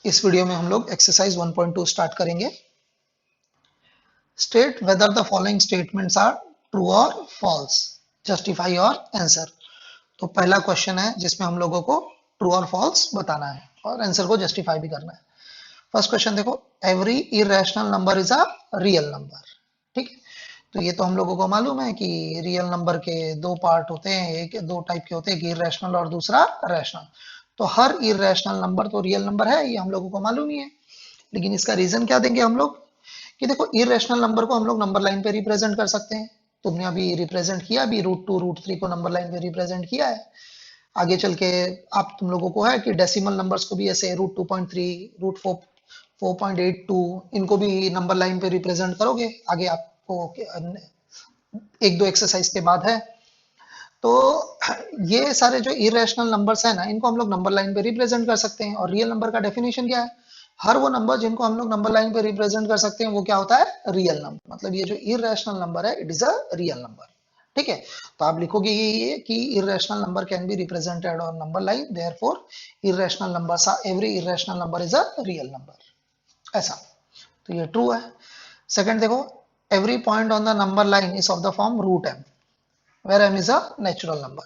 इस वीडियो में हम लोग एक्सरसाइज 1.2 स्टार्ट करेंगे। State whether the following statements are true और फॉल्स, जस्टिफाई और आंसर। तो पहला क्वेश्चन है जिसमें हम लोगों को ट्रू और फॉल्स बताना है और आंसर को जस्टिफाई भी करना है। फर्स्ट क्वेश्चन देखो, every irrational number is a real number. ठीक है, तो ये तो हम लोगों को मालूम है कि रियल नंबर के दो पार्ट होते हैं, एक दो टाइप के होते हैं, एक इरेशनल और दूसरा रैशनल। तो हर इरेशनल नंबर तो रियल नंबर है, ये हम लोगों को मालूम ही है। लेकिन इसका रीजन क्या देंगे हम लोग कि देखो इरेशनल नंबर को हम लोग नंबर लाइन पे रिप्रेजेंट कर सकते हैं। तुमने अभी रिप्रेजेंट किया, अभी √2 √3 को नंबर लाइन पे रिप्रेजेंट किया है। आगे चल के आप तुम लोगों को है कि डेसिमल नंबर्स को भी ऐसे √2.3 √4 4.82 इनको भी नंबर लाइन पे रिप्रेजेंट करोगे। आगे आपको एक दो एक्सरसाइज के बाद है। तो ये सारे जो इरेशनल नंबर्स है ना, इनको हम लोग नंबर लाइन पे रिप्रेजेंट कर सकते हैं। और रियल नंबर का डेफिनेशन क्या है? हर वो नंबर जिनको हम लोग नंबर लाइन पे रिप्रेजेंट कर सकते हैं वो क्या होता है? Real number. मतलब ये जो इरेशनल नंबर है it is a real number. ठीक है, तो आप लिखोगे ये कि irrational number can be represented on number line, therefore irrational numbers are every irrational number is a real number. ऐसा, तो ये ट्रू है। सेकंड देखो, every point on the number line is of the form √m where m is a natural number.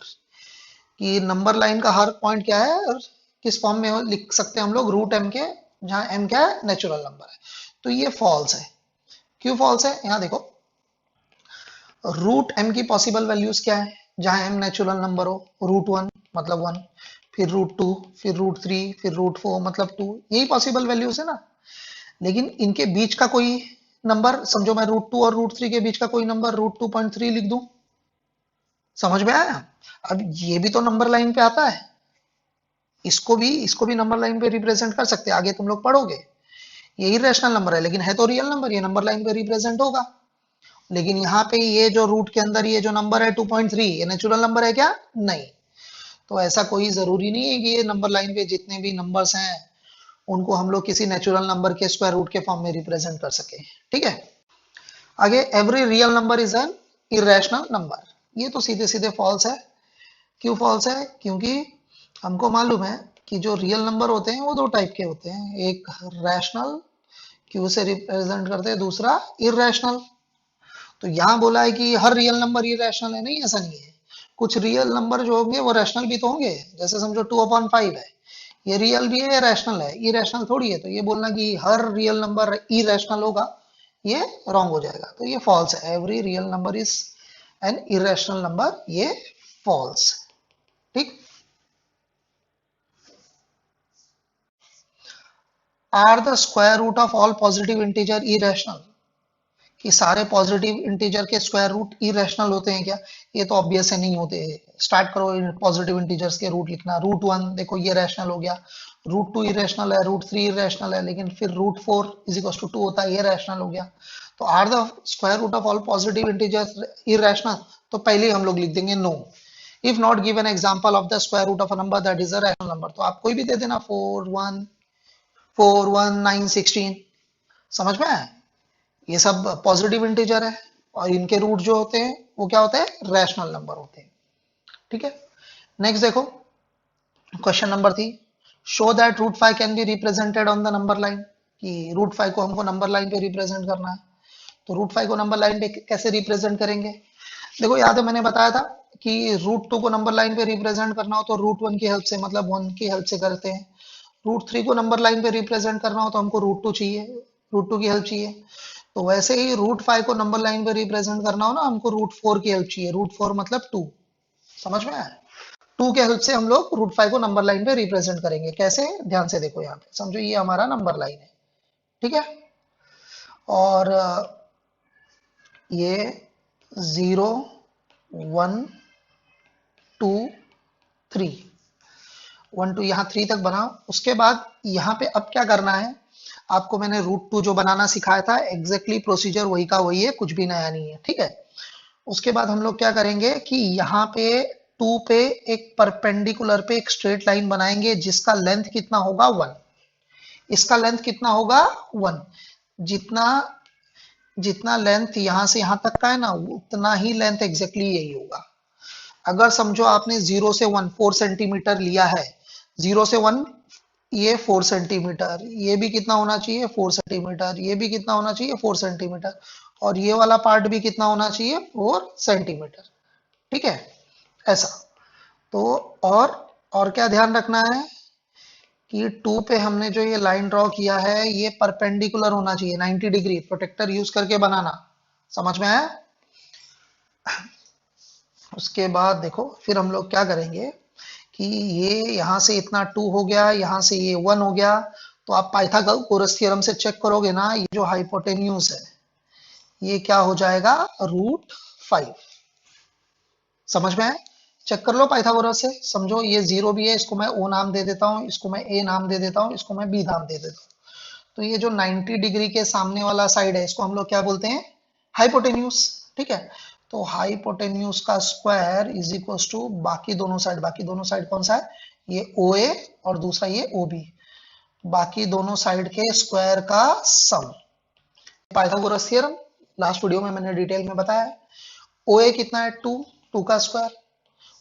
कि number line का हर point क्या है और किस फॉर्म में लिख सकते हैं हम लोग? √m के, जहां m क्या है? नेचुरल नंबर है। तो ये फॉल्स है। क्यों फॉल्स है? यहां देखो, √m की पॉसिबल वैल्यूज क्या है? जहां m नेचुरल नंबर हो, √1 मतलब 1, फिर √2, फिर √3, फिर √4 मतलब 2, यही पॉसिबल वैल्यूज है ना। लेकिन इनके बीच का कोई नंबर, समझो मैं √2 और √3 के बीच का कोई नंबर √2.3 लिख दूं, समझ में आया? अब ये भी तो नंबर लाइन पे आता है, इसको भी नंबर लाइन पे रिप्रेजेंट कर सकते हैं। आगे तुम लोग पढ़ोगे, ये इरेशनल नंबर है लेकिन है तो रियल नंबर, ये नंबर लाइन पे रिप्रेजेंट होगा। लेकिन यहाँ पे ये जो रूट के अंदर ये जो नंबर है 2.3, ये नेचुरल नंबर है क्या? नहीं। तो ऐसा कोई जरूरी नहीं है कि ये नंबर लाइन पे जितने भी नंबर्स हैं उनको हम लोग किसी नेचुरल नंबर के स्क्वायर रूट के फॉर्म में रिप्रेजेंट कर सके। ठीक है, आगे every real number is an irrational number, ये तो सीधे सीधे फॉल्स है। क्यों फॉल्स है? क्योंकि हमको मालूम है कि जो रियल नंबर होते हैं वो दो टाइप के होते हैं, एक रैशनल, क्यू से रिप्रेजेंट करते हैं, दूसरा इरेशनल। तो यहाँ बोला है कि हर रियल नंबर इरेशनल है, नहीं, ऐसा नहीं है। कुछ रियल नंबर जो होंगे वो रैशनल भी तो होंगे। जैसे समझो 2/5 है, ये रियल भी है, रैशनल है, इरेशनल थोड़ी है। तो ये बोलना कि हर रियल नंबर इरेशनल होगा, ये रॉन्ग हो जाएगा। तो ये फॉल्स है। Every real number is an irrational number, ये फॉल्स। ठीक। Are the square root of all positive integer irrational, कि सारे पॉजिटिव इंटीजर के स्क्वायर रूट इरेशनल होते हैं क्या? ये तो ऑब्वियस है, नहीं होते। स्टार्ट करो पॉजिटिव इंटीजर्स के रूट लिखना। √1 देखो ये रैशनल हो गया, √2 इरेशनल है, √3 इरेशनल है, लेकिन फिर √4 इज इक्वल टू 2 होता है, ये रैशनल हो गया। तो are the square root of all positive integers irrational, तो पहले ही हम लोग लिख देंगे no. If not given example of the square root of a number that is a rational number, तो आप कोई भी दे देना, 4 1 4 1 9 16, समझ में आया? ये सब पॉजिटिव इंटीजर है और इनके रूट जो होते हैं वो क्या होते हैं? रैशनल नंबर होते हैं। ठीक है, नेक्स्ट देखो, question number 3, show that √5 can be represented on the number line. कि √5 को हमको नंबर लाइन पे रिप्रेजेंट करना है, तो √5 को नंबर लाइन पे कैसे रिप्रेजेंट करेंगे? देखो, याद है मैंने बताया था कि √2 को नंबर लाइन पे रिप्रेजेंट करना हो तो √1 की हेल्प से, मतलब 1 की हेल्प से करते हैं। √3 को नंबर लाइन पे रिप्रेजेंट करना हो तो हमको √2 चाहिए, √2 की हेल्प चाहिए। तो वैसे ही √5 को नंबर लाइन पे रिप्रेजेंट करना हो ना, हमको √4 की हेल्प चाहिए। √4 मतलब 2, समझ में आया? 2 के हेल्प से हम लोग √5 को नंबर लाइन पे रिप्रेजेंट करेंगे। कैसे? ध्यान से देखो, यहाँ पे समझो ये हमारा नंबर लाइन है। ठीक है, और ये 0 1 2 3, 1 2 यहाँ 3 तक बना। उसके बाद यहाँ पे अब क्या करना है, आपको मैंने √2 जो बनाना सिखाया था, एग्जैक्टली प्रोसीजर वही का वही है, कुछ भी नया नहीं है। ठीक है, उसके बाद हम लोग क्या करेंगे कि यहाँ पे 2 पे एक परपेंडिकुलर पे एक स्ट्रेट लाइन बनाएंगे जिसका लेंथ कितना होगा? 1। इसका लेंथ कितना होगा? 1। जितना जितना लेंथ यहाँ से यहाँ तक का है ना, उतना ही लेंथ एग्जैक्टली यही होगा। अगर समझो आपने 0 से 1 4 सेंटीमीटर लिया है, 0 से 1 ये 4 सेंटीमीटर, ये भी कितना होना चाहिए 4 सेंटीमीटर, ये भी कितना होना चाहिए 4 सेंटीमीटर, और ये वाला पार्ट भी कितना होना चाहिए 4 सेंटीमीटर। ठीक है, ऐसा। तो और क्या ध्यान रखना है कि 2 पे हमने जो ये लाइन ड्रॉ किया है ये परपेंडिकुलर होना चाहिए 90 डिग्री, प्रोटेक्टर यूज करके बनाना। समझ में आया? उसके बाद देखो फिर हम लोग क्या करेंगे कि ये यहां से इतना 2 हो गया, यहां से ये 1 हो गया, तो आप पाइथागोरस थ्योरम से चेक करोगे ना, ये जो हाइपोटेन्यूज है ये क्या हो जाएगा √5। समझ में आया? चेक कर लो पाइथागोरस से। समझो ये 0 भी है, इसको मैं ओ नाम दे देता हूँ, इसको मैं ए नाम दे देता हूँ, इसको मैं बी नाम दे देता हूँ। तो ये जो 90 डिग्री के सामने वाला साइड है इसको हम लोग क्या बोलते हैं हाइपोटेन्यूज। ठीक है, तो हाइपोटेन्यूज का स्क्वायर इज इक्वल टू बाकी दोनों साइड, बाकी दोनों साइड कौन सा है ये ओ ए और दूसरा ये ओ बी, बाकी दोनों साइड के स्क्वायर का सम। पाइथागोरस थ्योरम लास्ट वीडियो में मैंने डिटेल में बताया है। ओ ए कितना है 2, 2 का स्क्वायर,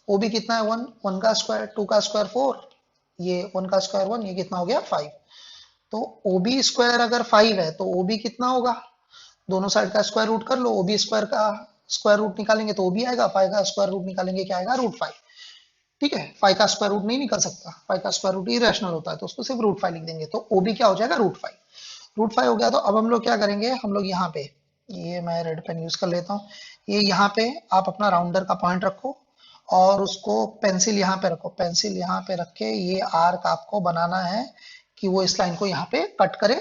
ओ बी कितना है 1, 1 का स्क्वायर, 2 का स्क्वायर 4, ये 1 का स्क्वायर 1, ये कितना हो गया 5। तो ओ बी स्क्वायर अगर 5 है तो ओ बी कितना होगा, दोनों साइड का स्क्वायर रूट कर लो, ओ बी स्क्वायर का स्क्वायर रूट निकालेंगे तो ओ बी आएगा, 5 का स्क्वायर रूट निकालेंगे क्या आएगा √5। ठीक है, 5 का स्क्वायर रूट नहीं निकल सकता, 5 का स्क्वायर रूट इरेशनल होता है, तो उसको सिर्फ √5 लिख देंगे, तो ओ बी क्या हो जाएगा √5। √5 हो गया, तो अब हम लोग क्या करेंगे, हम लोग यहाँ पे ये मैं रेड पेन यूज कर लेता हूँ, ये यहाँ पे आप अपना राउंडर का पॉइंट रखो और उसको पेंसिल यहाँ पे रखो, पेंसिल यहाँ पे रख के ये आर्क आपको बनाना है कि वो इस लाइन को यहाँ पे कट करे।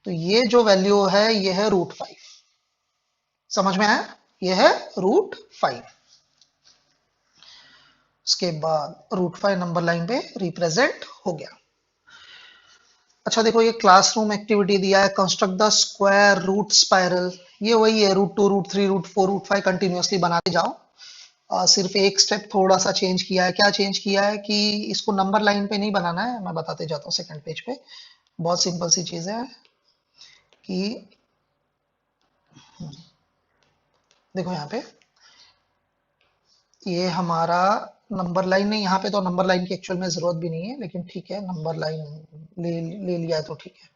तो ये जो वैल्यू है ये है √5। समझ में आया? ये है √5। उसके बाद √5 नंबर लाइन पे रिप्रेजेंट हो गया। अच्छा देखो ये क्लासरूम एक्टिविटी दिया है, construct the square root spiral. ये वही है √2 √3 √4 √5 कंटिन्यूअसली बनाते जाओ। सिर्फ एक स्टेप थोड़ा सा चेंज किया है। क्या चेंज किया है कि इसको नंबर लाइन पे नहीं बनाना है, मैं बताते जाता हूँ सेकंड पेज पे। बहुत सिंपल सी चीज है कि देखो यहाँ पे ये हमारा नंबर लाइन नहीं, यहाँ पे तो नंबर लाइन की एक्चुअल में जरूरत भी नहीं है, लेकिन ठीक है नंबर लाइन ले लिया है तो ठीक है।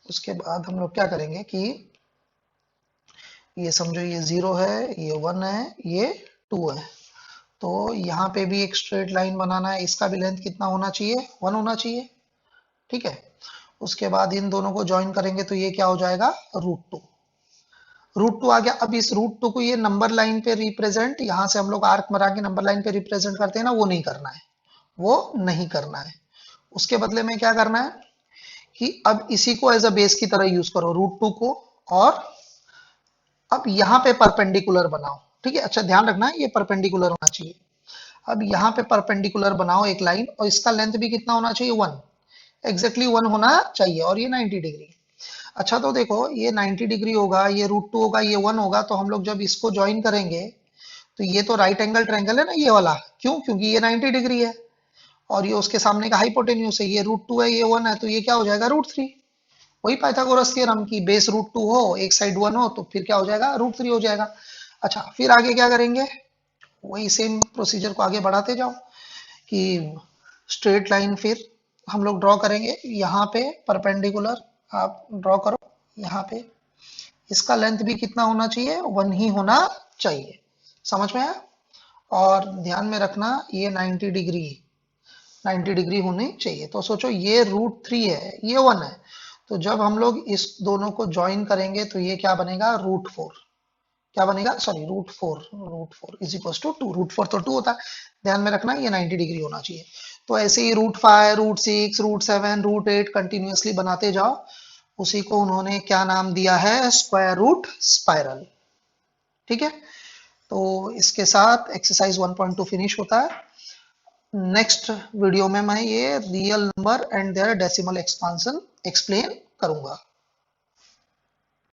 उसके बाद हम लोग क्या करेंगे कि ये समझो ये 0 है, ये 1 है, ये 2 है, तो यहाँ पे भी एक स्ट्रेट लाइन बनाना है, इसका भी लेंथ कितना होना चाहिए 1 होना चाहिए। ठीक है, उसके बाद इन दोनों को ज्वाइन करेंगे तो ये क्या हो जाएगा √2। √2 आ गया। अब इस √2 को ये नंबर लाइन पे रिप्रेजेंट, यहां से हम लोग आर्क मरा के नंबर लाइन पे रिप्रेजेंट करते हैं ना, वो नहीं करना है, वो नहीं करना है। उसके बदले में क्या करना है कि अब इसी को एज अ बेस की तरह यूज करो √2 को, और अब यहाँ पे परपेंडिकुलर बनाओ। ठीक है, अच्छा ध्यान रखना है ये परपेंडिकुलर होना चाहिए। अब यहाँ पे परपेंडिकुलर बनाओ एक लाइन, और इसका लेंथ भी कितना होना चाहिए 1, एग्जैक्टली 1 होना चाहिए, और ये 90 डिग्री। अच्छा तो देखो ये 90 डिग्री होगा, ये √2 होगा, ये 1 होगा, तो हम लोग जब इसको ज्वाइन करेंगे तो ये तो राइट एंगल ट्रायंगल है ना ये वाला, क्यों, क्योंकि ये 90 डिग्री है और ये उसके सामने का हाइपोटेन्यूज है, ये √2 है, ये 1 है, तो ये क्या हो जाएगा √3। वही पाइथागोरस थ्योरम की बेस √2 हो, एक साइड 1 हो, तो फिर क्या हो जाएगा √3 हो जाएगा। अच्छा फिर आगे क्या करेंगे, वही सेम प्रोसीजर को आगे बढ़ाते जाओ कि स्ट्रेट लाइन फिर हम लोग ड्रॉ करेंगे यहाँ पे परपेंडिकुलर, आप ड्रॉ करो यहाँ पे, इसका लेंथ भी कितना होना चाहिए 1 ही होना चाहिए। समझ में आया? और ध्यान में रखना ये 90 डिग्री होनी चाहिए। तो सोचो ये √3 है, ये 1 है, तो जब हम लोग इस दोनों को ज्वाइन करेंगे तो ये क्या बनेगा √4। क्या बनेगा, सॉरी √4 इज इक्वल टू 2, √4 तो 2 होता है, ध्यान में रखना ये 90 डिग्री होना चाहिए। तो ऐसे ही √5 √6 √7 √8 कंटिन्यूअसली बनाते जाओ। उसी को उन्होंने क्या नाम दिया है स्क्वायर रूट स्पाइरल। ठीक है, तो इसके साथ एक्सरसाइज 1.2 फिनिश होता है। नेक्स्ट वीडियो में मैं ये real number and their decimal expansion explain करूंगा।